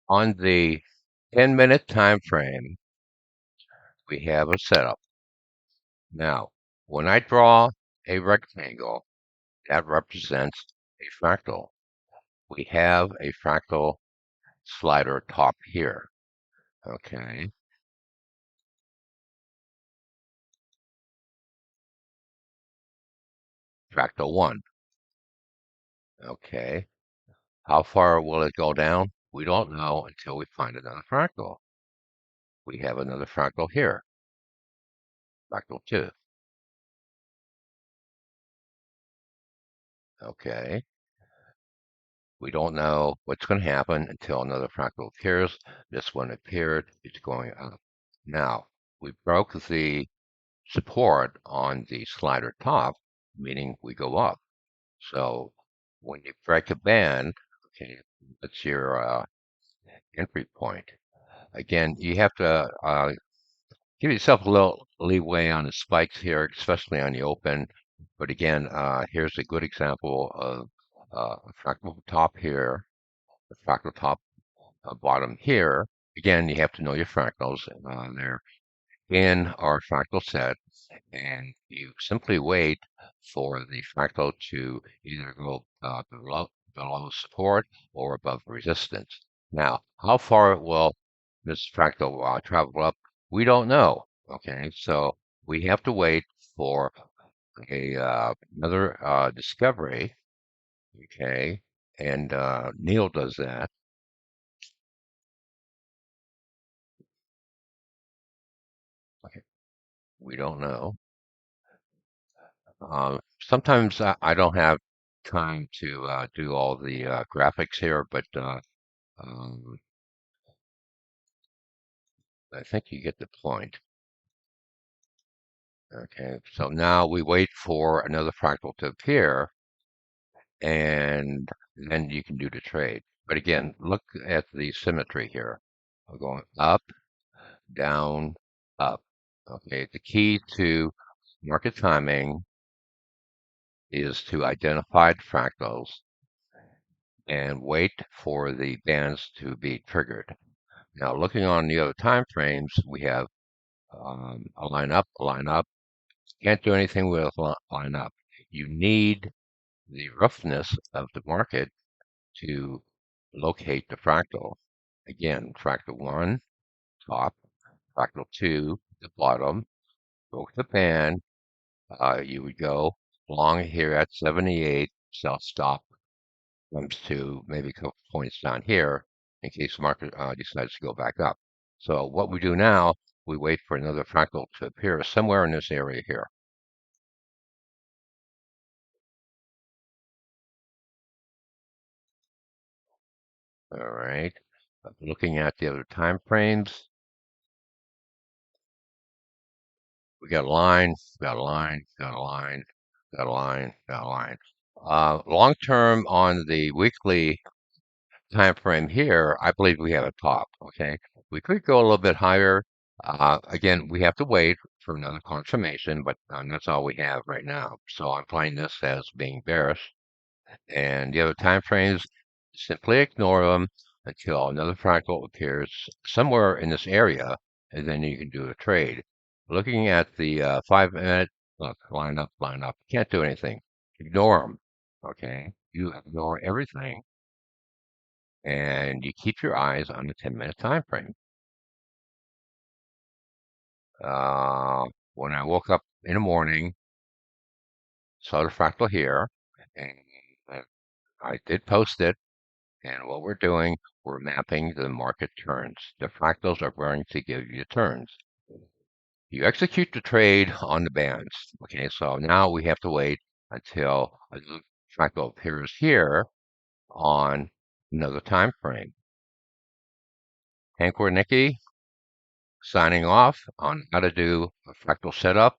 On the 10-minute time frame, we have a setup. Now, when I draw a rectangle, that represents a fractal. We have a fractal slider top here. Okay, fractal 1. Okay, how far will it go down? We don't know until we find another fractal. We have another fractal here, fractal 2. Okay, we don't know what's going to happen until another fractal appears. This one appeared, it's going up. Now, we broke the support on the slider top, meaning we go up. So when you break a band, okay, that's your entry point. Again, you have to give yourself a little leeway on the spikes here, especially on the open. But again, here's a good example of a fractal top here, a fractal top bottom here. Again, you have to know your fractals. They're in our fractal set, and you simply wait for the fractal to either go below support or above resistance. Now, how far will this fractal travel up? We don't know. Okay, so we have to wait for another discovery. Okay, and Neil does that. Okay, we don't know. Sometimes I don't have time to do all the graphics here, but um, I think you get the point. Okay, so now we wait for another fractal to appear, and then you can do the trade. But again, look at the symmetry here. We're going up, down, up. Okay, the key to market timing is to identify the fractals and wait for the bands to be triggered. Now, looking on the other time frames, we have a line up, a line up. Can't do anything with a line up. You need the roughness of the market to locate the fractal. Again, fractal 1, top, fractal 2, the bottom, broke the band. You would go long here at 78, sell stop comes to maybe a couple points down here in case the market decides to go back up. So what we do now, we wait for another fractal to appear somewhere in this area here. All right. Looking at the other time frames, we got a line, got a line, got a line, got a line, got a line. Long term on the weekly time frame here, I believe we have a top. Okay, we could go a little bit higher. Again, we have to wait for another confirmation, but that's all we have right now. So I'm playing this as being bearish, and the other time frames, simply ignore them until another fractal appears somewhere in this area, and then you can do a trade. Looking at the 5 minute, look, line up. Can't do anything. Ignore them. Okay, you ignore everything and you keep your eyes on the 10-minute time frame. Uh, when I woke up in the morning, saw the fractal here, and I did post it. And what we're doing, we're mapping the market turns. The fractals are going to give you turns. You execute the trade on the bands. Okay, so now we have to wait until a new fractal appears here on another time frame. Hank Warnicki signing off on how to do a fractal setup